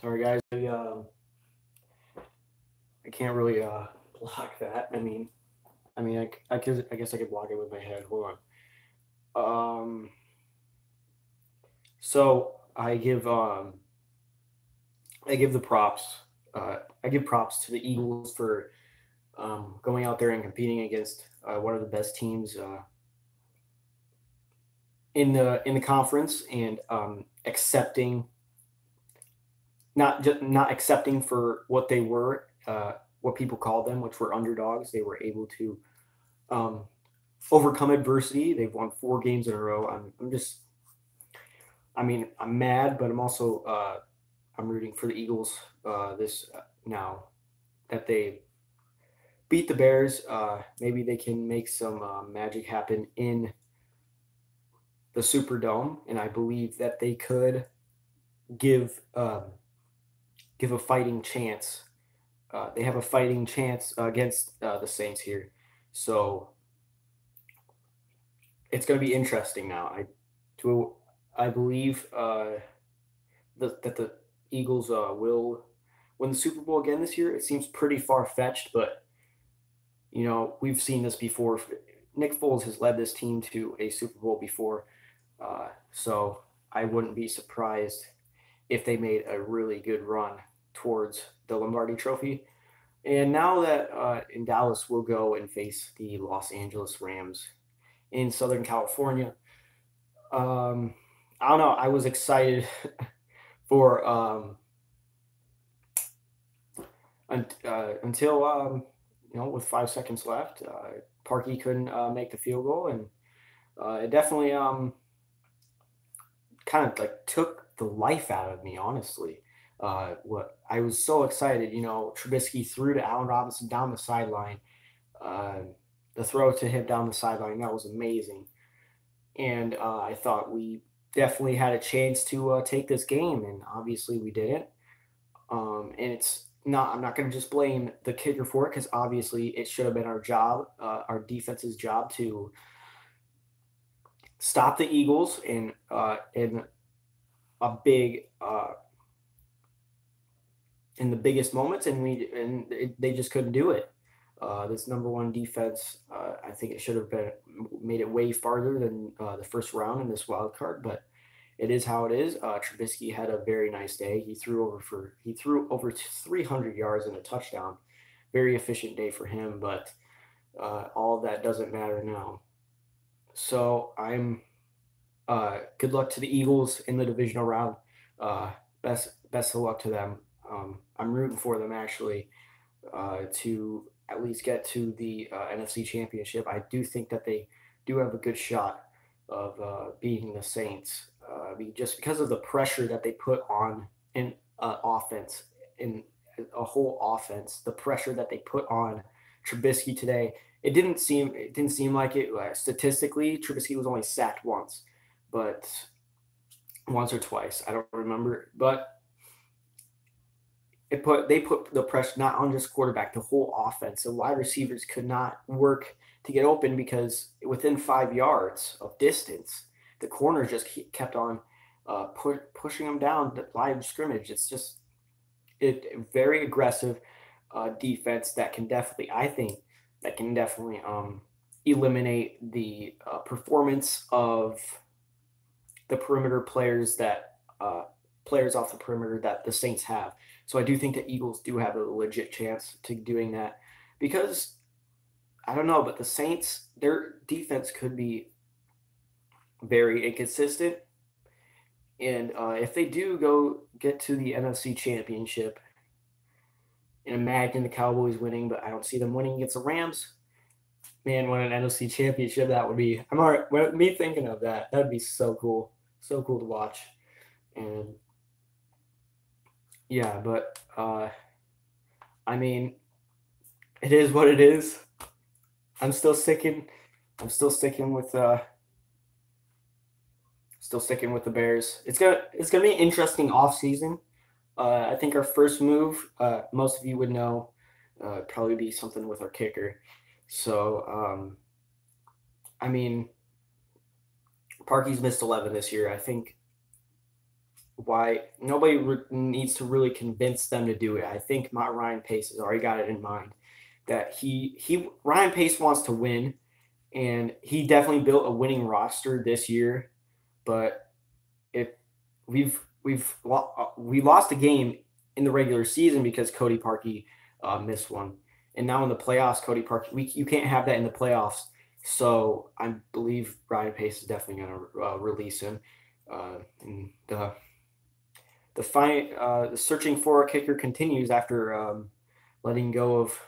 Sorry, guys. I can't really block that. I guess I could block it with my head. Hold on. So I give the props. I give props to the Eagles for going out there and competing against one of the best teams in the conference and accepting not accepting for what they were, what people called them, which were underdogs. They were able to um, overcome adversity. They've won 4 games in a row. I'm mad, but I'm also I'm rooting for the Eagles this now that they beat the Bears. Maybe they can make some magic happen in the Superdome, and I believe that they could give give a fighting chance. They have a fighting chance against the Saints here, so it's going to be interesting now. I believe that the Eagles will win the Super Bowl again this year. It seems pretty far fetched, but we've seen this before. Nick Foles has led this team to a Super Bowl before, so I wouldn't be surprised if they made a really good run towards the Lombardi Trophy. And now that in Dallas, we'll go and face the Los Angeles Rams in Southern California. I don't know. I was excited for until with 5 seconds left, Parkey couldn't make the field goal, and it definitely kind of like took the life out of me, honestly. What I was so excited, Trubisky threw to Allen Robinson down the sideline. The throw to him down the sideline, that was amazing. And I thought we definitely had a chance to take this game, and obviously we didn't. And I'm not going to just blame the kicker for it, because obviously it should have been our job, our defense's job, to stop the Eagles in a big in the biggest moments, and they just couldn't do it. This number one defense, I think it should have been made it way farther than the first round in this wild card, but it is how it is. Trubisky had a very nice day. He threw over 300 yards and a touchdown. Very efficient day for him, but all of that doesn't matter now. So I'm good luck to the Eagles in the divisional round. Best of luck to them. I'm rooting for them, actually, to at least get to the NFC Championship. I do think that they do have a good shot of beating the Saints, just because of the pressure that they put on in offense, in a whole offense. The pressure that they put on Trubisky today. It didn't seem like it. Statistically, Trubisky was only sacked once, but once or twice, I don't remember. But they put the pressure not on just quarterback, the whole offense. The wide receivers could not work to get open, because within 5 yards of distance, the corners just kept on pushing them down the line of scrimmage. It's just very aggressive defense that can definitely, I think, eliminate the performance of the perimeter players players off the perimeter that the Saints have. So I do think the Eagles do have a legit chance to doing that, because I don't know, but the Saints, their defense could be very inconsistent. And if they do go get to the NFC Championship, and imagine the Cowboys winning, but I don't see them winning against the Rams. Man, win an NFC Championship, that would be, I'm all right. Me thinking of that, that'd be so cool. So cool to watch. And yeah, but I mean, it is what it is. I'm still sticking with the Bears. It's gonna be an interesting offseason. I think our first move, most of you would know, probably be something with our kicker. So I mean, Parkey's missed 11 this year. I think why nobody needs to really convince them to do it. I think my Ryan Pace has already got it in mind that he Ryan Pace wants to win, and he definitely built a winning roster this year. But if we lost a game in the regular season because Cody Parkey missed one, and now in the playoffs, Cody Parkey, you can't have that in the playoffs. So I believe Ryan Pace is definitely going to release him. And the searching for a kicker continues after letting go of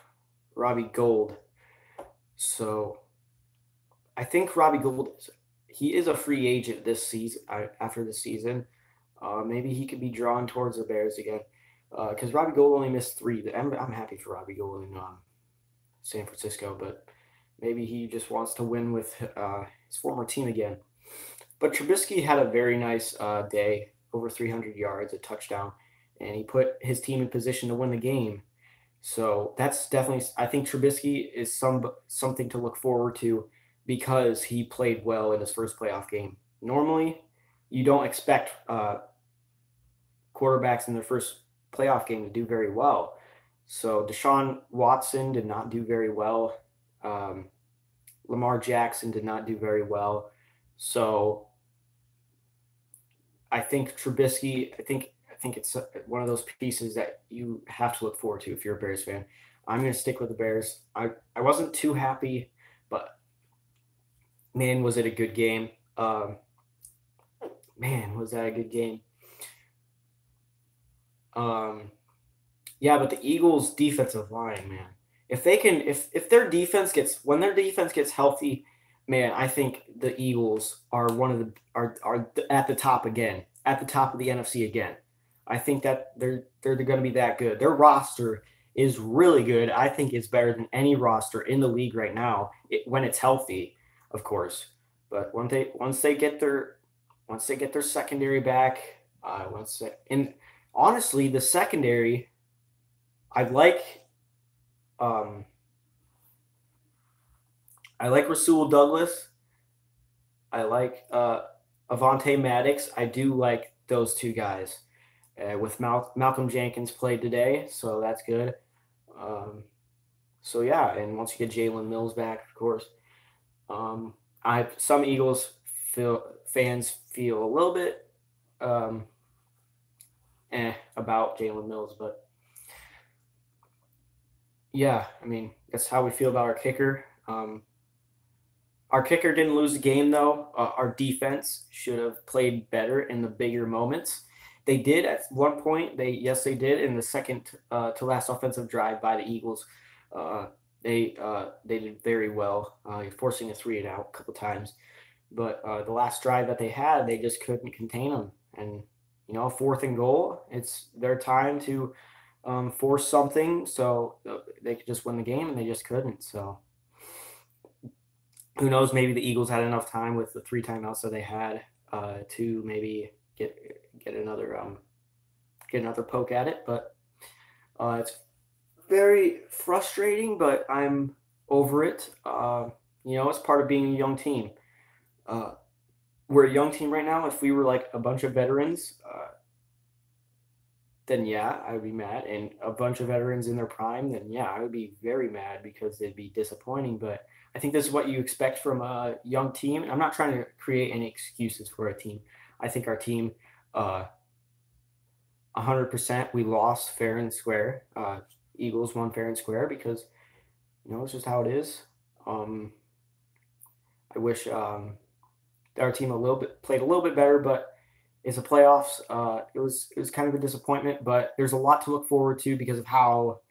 Robbie Gould. So I think Robbie Gould he is a free agent this season. After the season, maybe he could be drawn towards the Bears again because Robbie Gould only missed 3. I'm happy for Robbie Gould in San Francisco, but maybe he just wants to win with his former team again. But Trubisky had a very nice day, over 300 yards, a touchdown, and he put his team in position to win the game. So that's definitely, I think Trubisky is something to look forward to because he played well in his first playoff game. Normally, you don't expect quarterbacks in their first playoff game to do very well. So Deshaun Watson did not do very well. Lamar Jackson did not do very well. So I think Trubisky, I think it's one of those pieces that you have to look forward to if you're a Bears fan. I'm going to stick with the Bears. I wasn't too happy, but man, was it a good game. Man, was that a good game. Yeah, but the Eagles' defensive line, man. If they can, if their defense gets when their defense gets healthy, man, I think the Eagles are one of the are at the top again, at the top of the NFC again. I think that they're going to be that good. Their roster is really good. I think it's better than any roster in the league right now when it's healthy, of course. But once they get their secondary back, and honestly, the secondary, I like Rasul Douglas. I like Avonte Maddox. I do like those two guys. With Malcolm Jenkins played today, so that's good. So yeah, and once you get Jalen Mills back, of course, some Eagles fans feel a little bit about Jalen Mills, but yeah, I mean that's how we feel about our kicker. Our kicker didn't lose the game though. Our defense should have played better in the bigger moments. They did at one point. They did in the second to last offensive drive by the Eagles. They did very well, forcing a 3-and-out a couple times. But the last drive that they had, they just couldn't contain them. And 4th and goal, it's their time to force something so they could just win the game, and they just couldn't. So who knows? Maybe the Eagles had enough time with the 3 timeouts that they had to maybe get another poke at it. But it's very frustrating, but I'm over it. It's part of being a young team. We're a young team right now. If we were like a bunch of veterans, then yeah, I would be mad. And a bunch of veterans in their prime, then yeah, I would be very mad because it'd be disappointing. But I think this is what you expect from a young team. I'm not trying to create any excuses for a team. I think our team, 100%, we lost fair and square. Eagles won fair and square because, it's just how it is. I wish our team played a little bit better, but it's a playoffs. It was kind of a disappointment, but there's a lot to look forward to because of how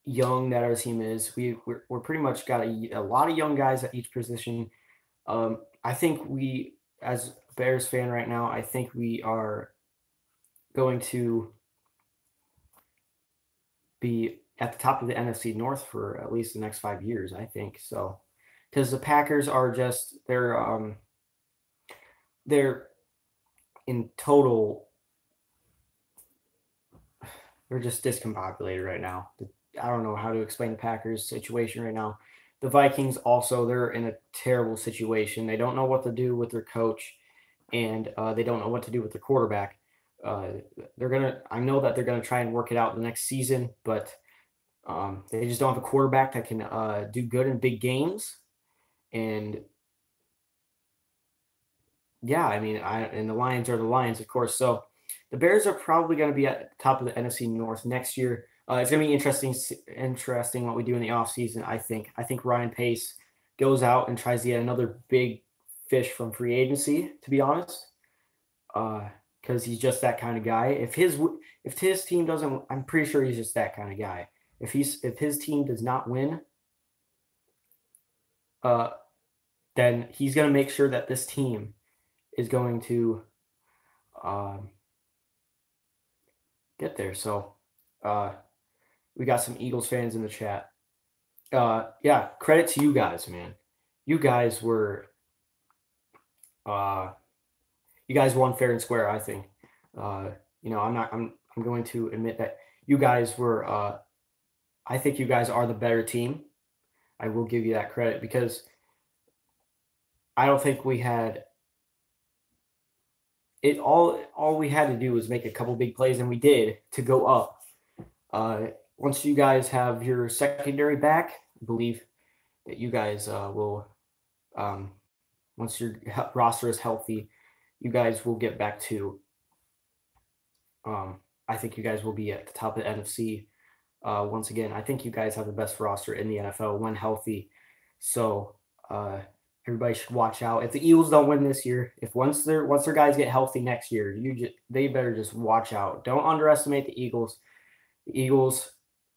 young that our team is. We're pretty much got a lot of young guys at each position. I think we, as a Bears fan right now, I think we are going to be at the top of the NFC North for at least the next 5 years, I think. So, because the Packers are just they're in total, they're just discombobulated right now. I don't know how to explain the Packers situation right now. The Vikings also, they're in a terrible situation. They don't know what to do with their coach. and they don't know what to do with their quarterback. Uh, I know that they're gonna try and work it out the next season, but they just don't have a quarterback that can do good in big games. And yeah, I mean, and the Lions are the Lions, of course. So the Bears are probably going to be at the top of the NFC North next year. It's going to be interesting what we do in the offseason, I think. I think Ryan Pace goes out and tries to get another big fish from free agency, to be honest, because he's just that kind of guy. If his team doesn't, I'm pretty sure he's just that kind of guy. If his team does not win, uh, then he's going to make sure that this team is going to um, get there. So uh, we got some Eagles fans in the chat. Yeah, credit to you guys, man. You guys were uh, you guys won fair and square, I think. Uh, I'm going to admit that you guys were I think you guys are the better team. I will give you that credit because I don't think we had it all we had to do was make a couple big plays and we did to go up. Once you guys have your secondary back, I believe that you guys will once your roster is healthy, you guys will get back to I think you guys will be at the top of the NFC once again. I think you guys have the best roster in the NFL when healthy. So uh, everybody should watch out. If the Eagles don't win this year, if once their guys get healthy next year, they better just watch out. Don't underestimate the Eagles. The Eagles,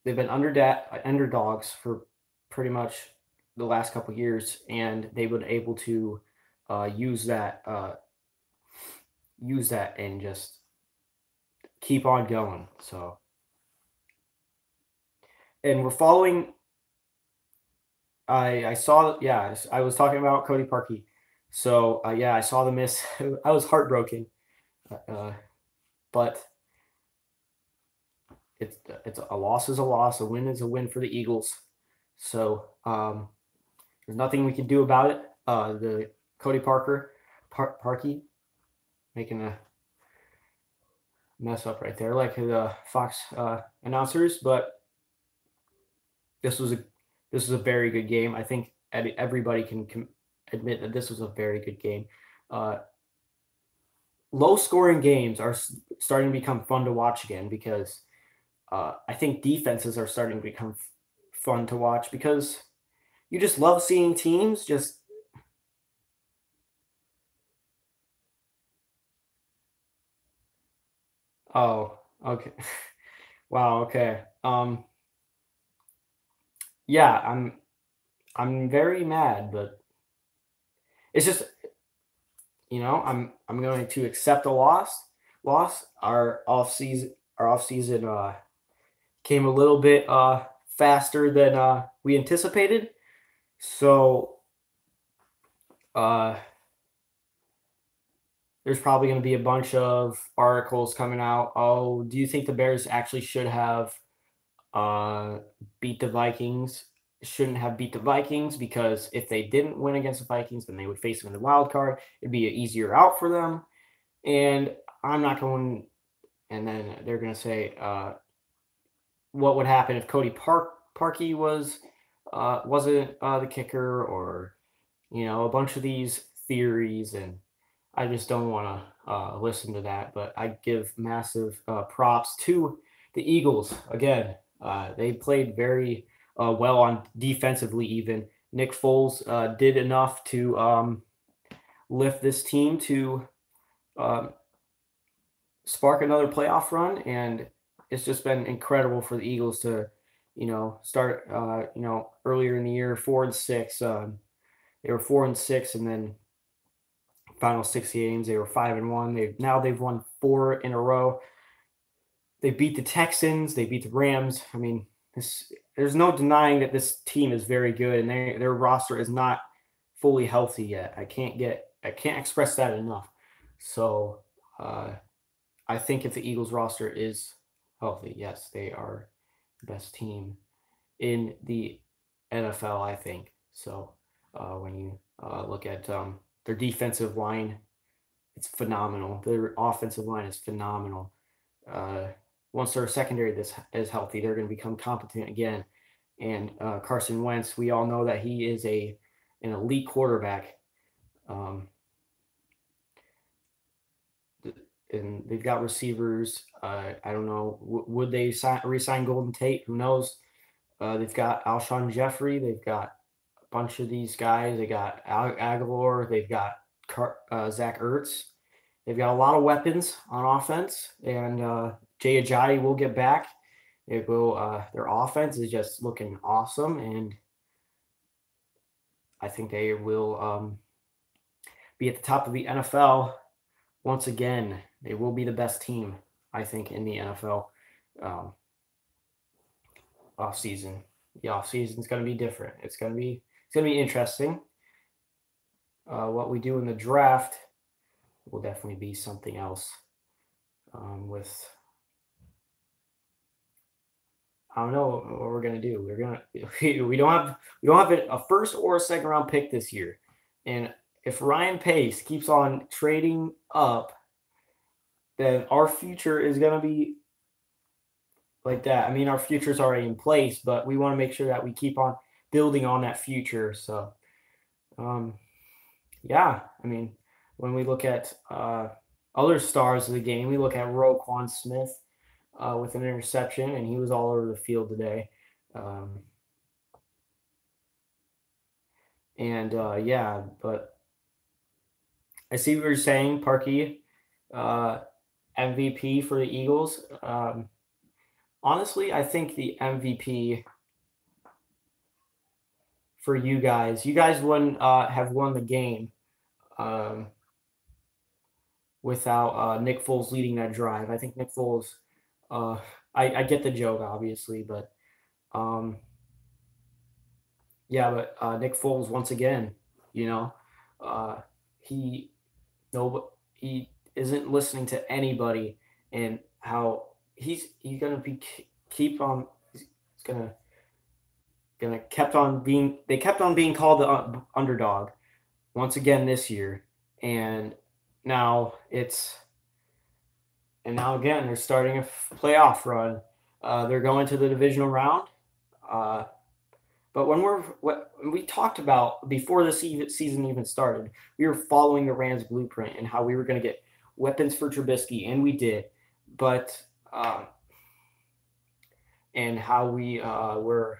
they've been underdogs for pretty much the last couple years, and they've been able to use that and just keep on going. So, and we're following. I saw, yeah, I was talking about Cody Parkey. So yeah, I saw the miss. I was heartbroken, but it's a loss is a loss, a win is a win for the Eagles. So there's nothing we can do about it. The Cody Parkey, making a mess up right there, like the Fox announcers. But this was a very good game. I think everybody can admit that this was a very good game. Low scoring games are starting to become fun to watch again because I think defenses are starting to become fun to watch because you just love seeing teams just. Oh, okay. Wow, okay. Yeah, I'm very mad, but it's just I'm going to accept a loss. Our off season came a little bit faster than we anticipated. So there's probably going to be a bunch of articles coming out. Oh, do you think the Bears actually should have beat the Vikings? Shouldn't have beat the Vikings because if they didn't win against the Vikings, then they would face them in the wild card. It'd be an easier out for them. And I'm not going. And then they're going to say, what would happen if Cody Parkey wasn't the kicker, or a bunch of these theories, and I just don't want to listen to that. But I give massive props to the Eagles again. They played very well on defensively. Even Nick Foles did enough to lift this team to spark another playoff run, and it's just been incredible for the Eagles to, start, earlier in the year 4-6. They were 4-6, and then final 6 games they were 5-1. They've won 4 in a row. They beat the Texans. They beat the Rams. I mean, there's no denying that this team is very good, and their roster is not fully healthy yet. I can't express that enough. So I think if the Eagles roster is healthy, yes, they are the best team in the NFL, I think. So when you look at their defensive line, it's phenomenal. Their offensive line is phenomenal. Uh, Once their secondary this is healthy, they're going to become competent again. And Carson Wentz, we all know that he is an elite quarterback. Um, and they've got receivers. I don't know. Would they re-sign Golden Tate? Who knows? They've got Alshon Jeffrey. They've got a bunch of these guys. They got Aguilar. They've got Zach Ertz. They've got a lot of weapons on offense, and Jay Ajayi will get back. It will. Their offense is just looking awesome, and I think they will be at the top of the NFL once again. They will be the best team, I think, in the NFL off season. The off season is going to be different. It's going to be interesting. What we do in the draft will definitely be something else. With I don't know what we're gonna do. We don't have a first or a second round pick this year, and if Ryan Pace keeps on trading up, then our future is gonna be like that. I mean, our future is already in place, but we want to make sure that we keep on building on that future. So, yeah, I mean, when we look at other stars of the game, we look at Roquan Smith with an interception, and he was all over the field today. Yeah, but I see what you're saying, Parkey. MVP for the Eagles. Honestly, I think the MVP for you guys have won the game without Nick Foles leading that drive. I think Nick Foles, I get the joke, obviously, but Nick Foles, once again, he isn't listening to anybody, and how he's gonna be keep on he's gonna kept on being they kept on being called the underdog once again this year, and now again they're starting a playoff run. They're going to the divisional round. But when we talked about before the season even started, we were following the Rams blueprint and how we were going to get weapons for Trubisky, and we did. But and how we were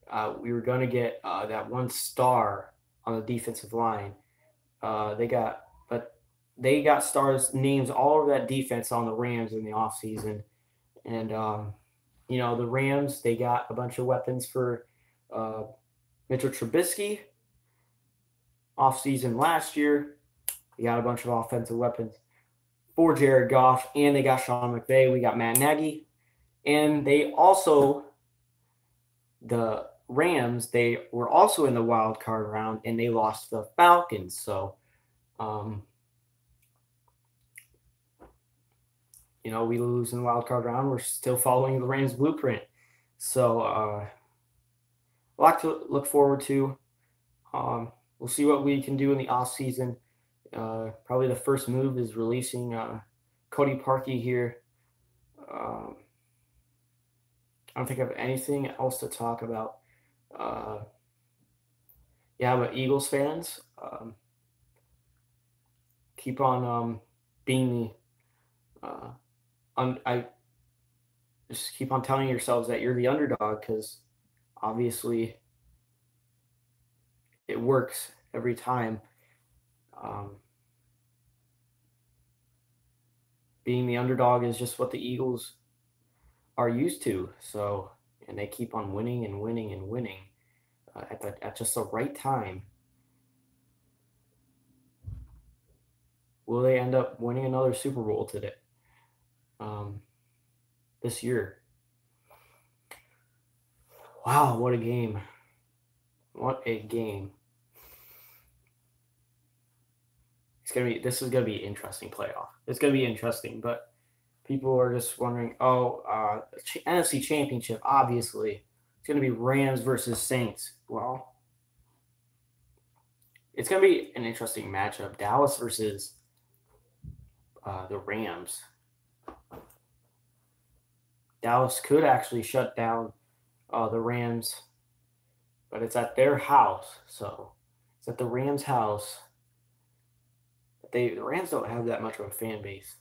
going to get that one star on the defensive line. They got stars names all over that defense on the Rams in the offseason. And the Rams, they got a bunch of weapons for Mitchell Trubisky offseason last year. They got a bunch of offensive weapons for Jared Goff, and they got Sean McVay. We got Matt Nagy. And the Rams, they were also in the wild card round, and they lost the Falcons. So, we lose in the wild card round. We're still following the Rams blueprint. So, a lot to look forward to. We'll see what we can do in the off season. Probably the first move is releasing Cody Parkey here. I don't think I have anything else to talk about. But Eagles fans, keep on being I just keep on telling yourselves that you're the underdog, because obviously it works every time. Being the underdog is just what the Eagles are used to. So, and they keep on winning and winning and winning at just the right time. Will they end up winning another Super Bowl today? This year? Wow, what a game! What a game! This is gonna be an interesting playoff. It's gonna be interesting, but people are just wondering, NFC Championship, obviously. It's going to be Rams versus Saints. Well, it's going to be an interesting matchup. Dallas versus the Rams. Dallas could actually shut down the Rams, but it's at their house. So it's at the Rams' house. The Rams don't have that much of a fan base.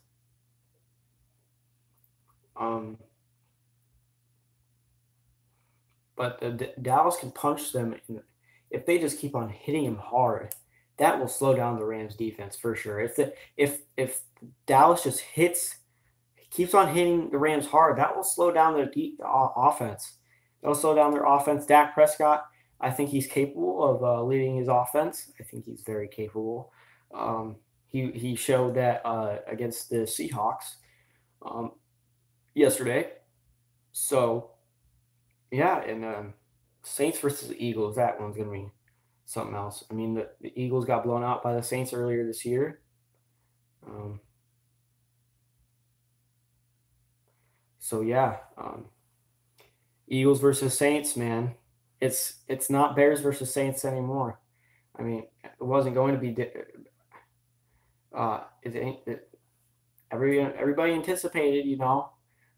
Um, but Dallas can punch them if they just keep on hitting him hard. That will slow down the Rams defense for sure. If Dallas just keeps on hitting the Rams hard, that will slow down their offense. That'll slow down their offense. Dak Prescott, I think he's capable of leading his offense. I think he's very capable. He showed that against the Seahawks yesterday. So yeah, and Saints versus the Eagles, that one's gonna be something else. I mean, the Eagles got blown out by the Saints earlier this year. So yeah, Eagles versus Saints, man. It's not Bears versus Saints anymore. I mean, it wasn't going to be. Everybody anticipated,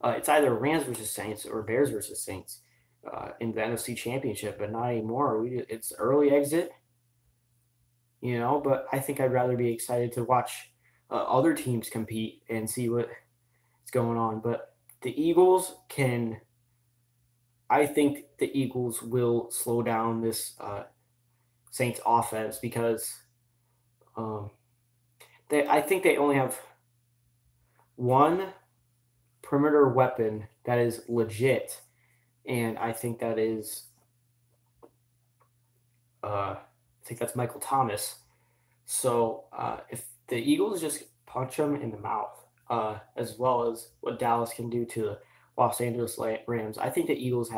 it's either Rams versus Saints or Bears versus Saints in the NFC Championship, but not anymore. It's early exit, But I think I'd rather be excited to watch other teams compete and see what's going on. But the Eagles can. I think the Eagles will slow down this Saints offense because I think they only have one perimeter weapon that is legit, and I think that is that's Michael Thomas. So if the Eagles just punch him in the mouth, as well as what Dallas can do to the Los Angeles Rams, I think the Eagles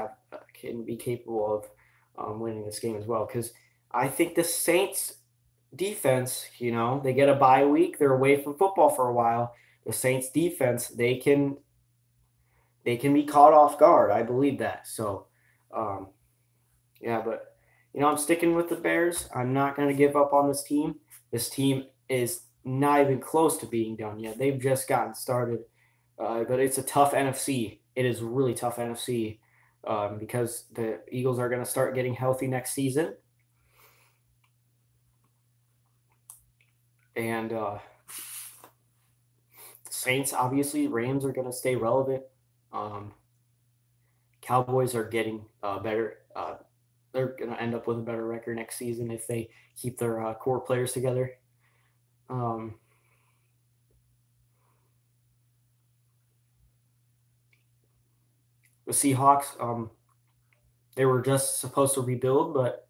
can be capable of winning this game as well. Because I think the Saints defense, they get a bye week, they're away from football for a while. The Saints defense, they can be caught off guard. I believe that. So, yeah, but I'm sticking with the Bears. I'm not going to give up on this team. This team is not even close to being done yet. They've just gotten started. But it's a tough NFC. It is a really tough NFC because the Eagles are going to start getting healthy next season. And Saints, obviously, Rams are going to stay relevant. Cowboys are getting better. They're going to end up with a better record next season if they keep their core players together. The Seahawks, they were just supposed to rebuild, but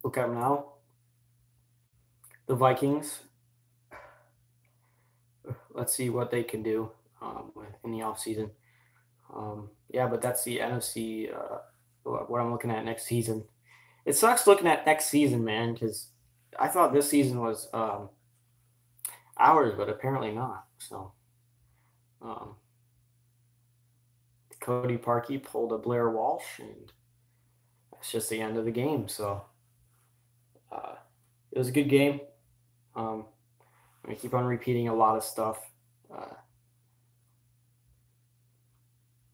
look at them now. The Vikings, let's see what they can do in the offseason. Yeah, but that's the NFC, what I'm looking at next season. It sucks looking at next season, man, because I thought this season was ours, but apparently not. So, Cody Parkey pulled a Blair Walsh, and that's just the end of the game. So, it was a good game. I'm going to keep on repeating a lot of stuff.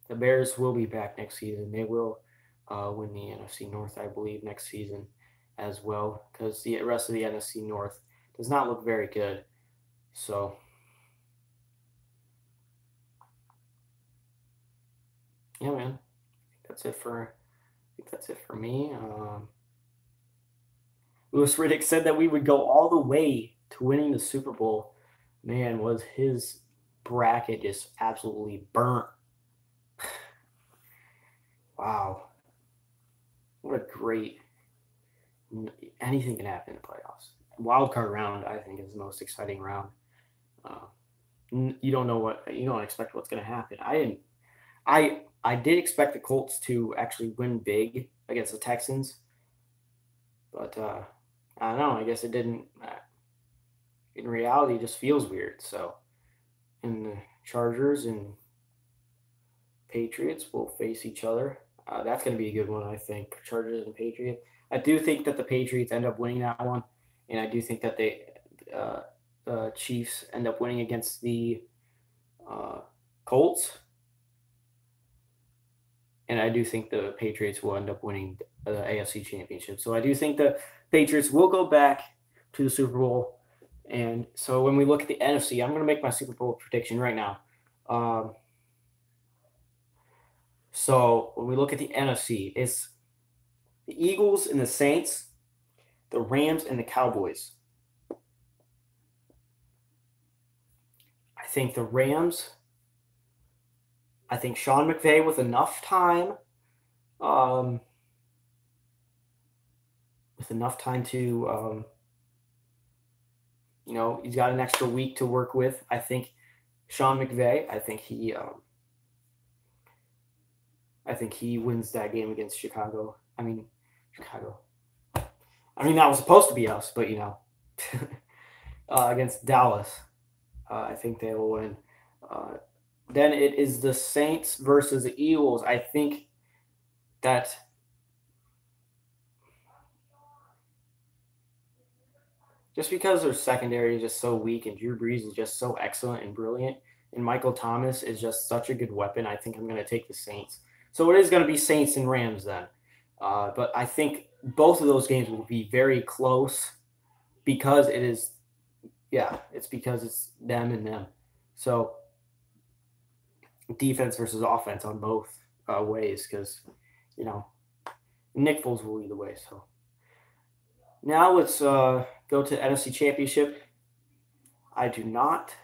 The Bears will be back next season. They will win the NFC North, I believe, next season as well, because the rest of the NFC North does not look very good. So, yeah, man, that's it for me. Louis Riddick said that we would go all the way to winning the Super Bowl. Man, was his bracket just absolutely burnt. Wow. What a great – anything can happen in the playoffs. Wild card round, I think, is the most exciting round. You don't expect what's going to happen. I did expect the Colts to actually win big against the Texans, but I don't know. I guess it didn't. In reality, it just feels weird. So, in the Chargers and Patriots will face each other. That's going to be a good one, I think. Chargers and Patriots. I do think that the Patriots end up winning that one, and I do think that Chiefs end up winning against the Colts. And I do think the Patriots will end up winning the AFC Championship. So I do think the Patriots will go back to the Super Bowl. And so when we look at the NFC, I'm going to make my Super Bowl prediction right now. So when we look at the NFC, it's the Eagles and the Saints, the Rams and the Cowboys. I think the Rams, I think Sean McVay with enough time to, he's got an extra week to work with. I think Sean McVay, I think he wins that game against Chicago. Chicago. That was supposed to be us, but against Dallas, I think they will win. Then it is the Saints versus the Eagles. I think that just because their secondary is just so weak and Drew Brees is just so excellent and brilliant, and Michael Thomas is just such a good weapon, I think I'm going to take the Saints. So it is going to be Saints and Rams then. But I think both of those games will be very close because it's because it's them and them. So defense versus offense on both ways because, Nick Foles will lead the way. So now let's go to NFC Championship. I do not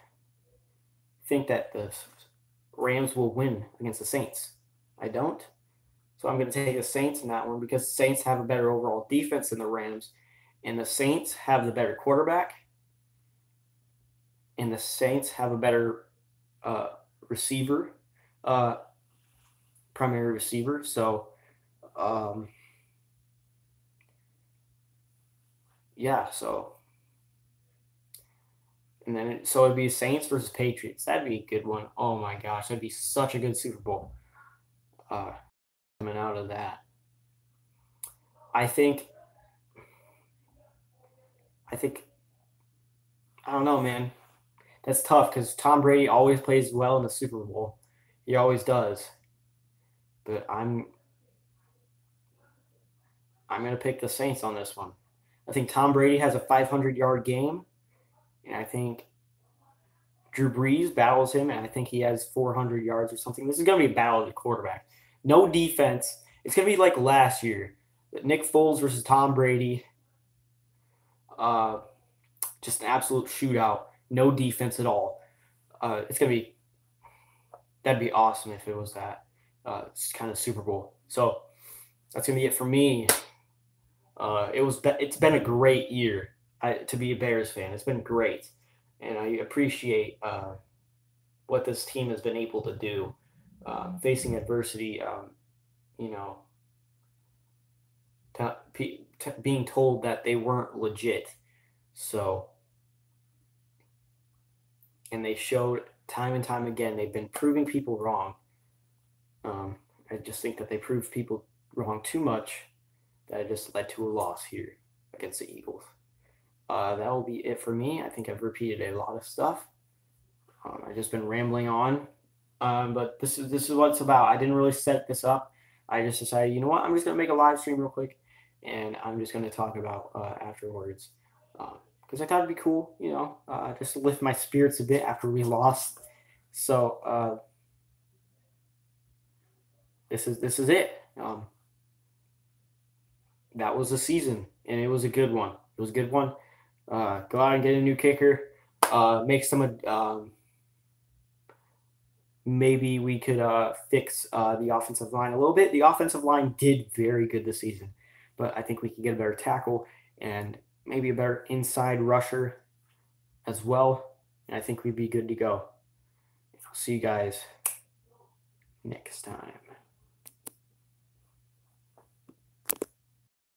think that the Rams will win against the Saints. I don't. So I'm going to take the Saints in that one because the Saints have a better overall defense than the Rams. And the Saints have the better quarterback. And the Saints have a better receiver, primary receiver. So, and then it'd be Saints versus Patriots. That'd be a good one. Oh my gosh, that'd be such a good Super Bowl. Coming out of that, I don't know, man. That's tough because Tom Brady always plays well in the Super Bowl. He always does. But I'm going to pick the Saints on this one. I think Tom Brady has a 500-yard game, and I think Drew Brees battles him, and I think he has 400 yards or something. This is going to be a battle of the quarterback. No defense. It's going to be like last year. Nick Foles versus Tom Brady. Just an absolute shootout. No defense at all. That'd be awesome if it was that. It's kind of Super Bowl. So that's going to be it for me. It's been a great year to be a Bears fan. It's been great. And I appreciate what this team has been able to do, facing adversity, being told that they weren't legit. So, and they showed time and time again, they've been proving people wrong. I just think that they proved people wrong too much that it just led to a loss here against the Eagles. That will be it for me. I think I've repeated a lot of stuff. I've just been rambling on. But this is what it's about. I didn't really set this up. I just decided, you know what? I'm just going to make a live stream real quick, and I'm just going to talk about afterwards. Because I thought it'd be cool, just to lift my spirits a bit after we lost. So this is it. That was the season, and it was a good one. It was a good one. Go out and get a new kicker. Make some. Maybe we could fix the offensive line a little bit. The offensive line did very good this season, but I think we could get a better tackle and maybe a better inside rusher as well. And I think we'd be good to go. I'll see you guys next time.